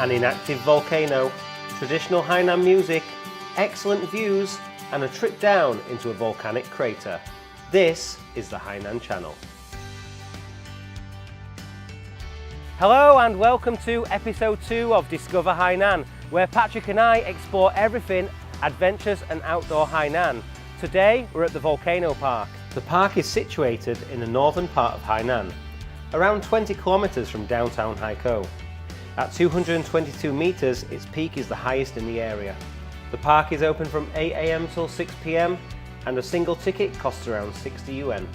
an inactive volcano, traditional Hainan music, excellent views, and a trip down into a volcanic crater. This is the Hainan channel. Hello and welcome to episode 2 of Discover Hainan, where Patrick and I explore everything adventures and outdoor Hainan. Today we're at the Volcano Park. The park is situated in the northern part of Hainan, around 20 kilometers from downtown Haikou. At 222 meters, its peak is the highest in the area. The park is open from 8 AM till 6 PM and a single ticket costs around 60 yuan.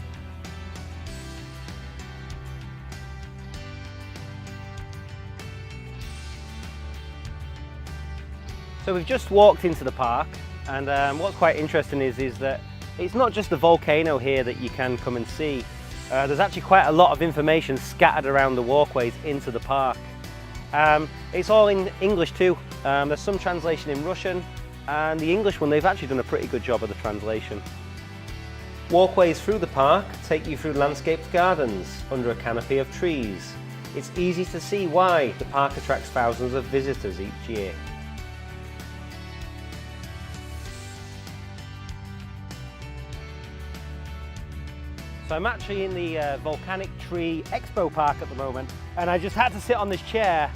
So we've just walked into the park, and what's quite interesting is that it's not just the volcano here that you can come and see. There's actually quite a lot of information scattered around the walkways into the park. It's all in English too. There's some translation in Russian, and the English one, they've actually done a pretty good job of the translation. Walkways through the park take you through landscaped gardens under a canopy of trees. It's easy to see why the park attracts thousands of visitors each year. So I'm actually in the Volcanic Tree Expo Park at the moment, and I just had to sit on this chair.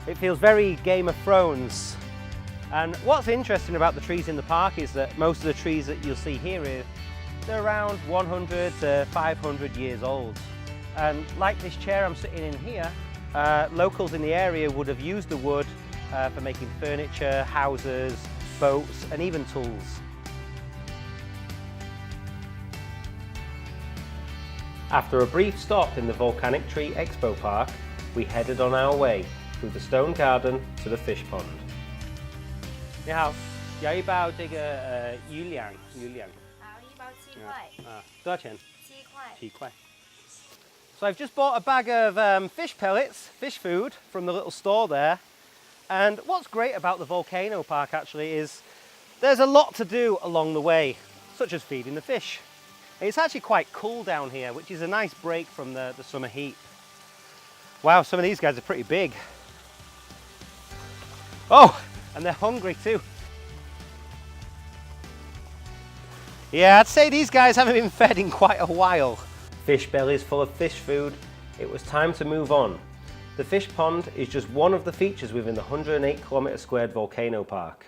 It feels very Game of Thrones. And what's interesting about the trees in the park is that most of the trees that you'll see here, they're around 100 to 500 years old. And like this chair I'm sitting in here, locals in the area would have used the wood for making furniture, houses, boats, and even tools. After a brief stop in the Volcanic Tree Expo Park, we headed on our way through the stone garden to the fish pond. 你好，有一包这个鱼粮。好，一包7块。多少钱？7块。7块. So I've just bought a bag of fish pellets, fish food from the little store there. And what's great about the Volcano Park actually is there's a lot to do along the way, such as feeding the fish. It's actually quite cool down here, which is a nice break from the summer heat. Wow, some of these guys are pretty big. Oh, and they're hungry too. Yeah, I'd say these guys haven't been fed in quite a while. Fish bellies full of fish food. It was time to move on. The fish pond is just one of the features within the 108 kilometer squared volcano park.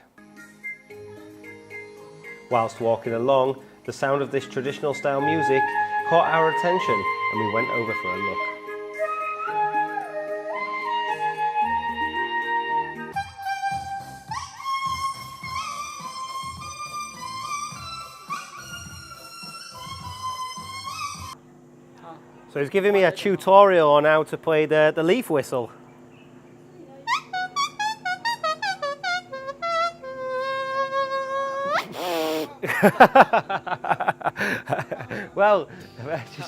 Whilst walking along, the sound of this traditional style music caught our attention and we went over for a look. So he's giving me a tutorial on how to play the leaf whistle. Well,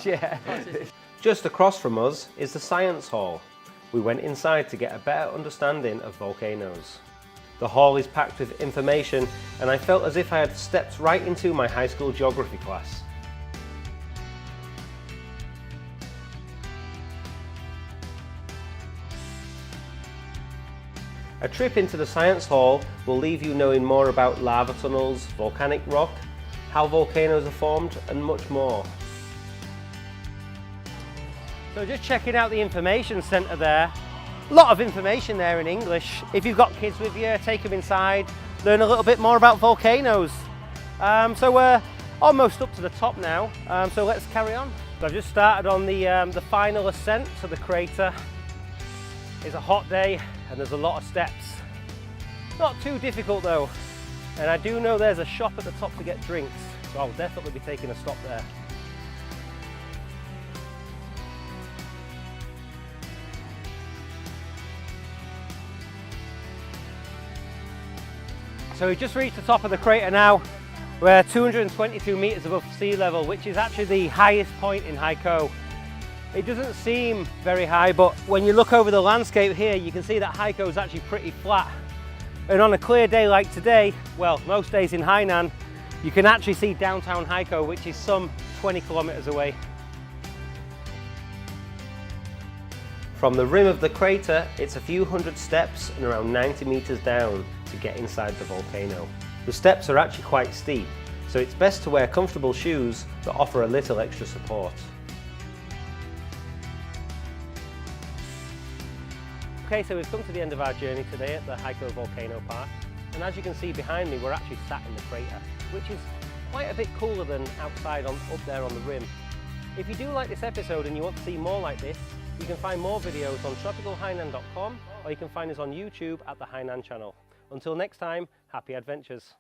yeah. Just across from us is the science hall. We went inside to get a better understanding of volcanoes. The hall is packed with information, and I felt as if I had stepped right into my high school geography class. A trip into the science hall will leave you knowing more about lava tunnels, volcanic rock, how volcanoes are formed, and much more. So just checking out the information centre there. A lot of information there in English. If you've got kids with you, take them inside, learn a little bit more about volcanoes. So we're almost up to the top now, so let's carry on. So I've just started on the final ascent to the crater. It's a hot day and there's a lot of steps. Not too difficult though, and I do know there's a shop at the top to get drinks, so I'll definitely be taking a stop there. So we've just reached the top of the crater now. We're 222 meters above sea level, which is actually the highest point in Haikou. It doesn't seem very high, but when you look over the landscape here, you can see that Haikou is actually pretty flat. And on a clear day like today, well, most days in Hainan, you can actually see downtown Haikou, which is some 20 kilometers away. From the rim of the crater, it's a few hundred steps and around 90 meters down to get inside the volcano. The steps are actually quite steep, so it's best to wear comfortable shoes that offer a little extra support. Okay, so we've come to the end of our journey today at the Haikou Volcano Park, and as you can see behind me, we're actually sat in the crater, which is quite a bit cooler than outside up there on the rim. If you do like this episode and you want to see more like this, you can find more videos on tropicalhainan.com, or you can find us on YouTube at the Hainan channel. Until next time, happy adventures.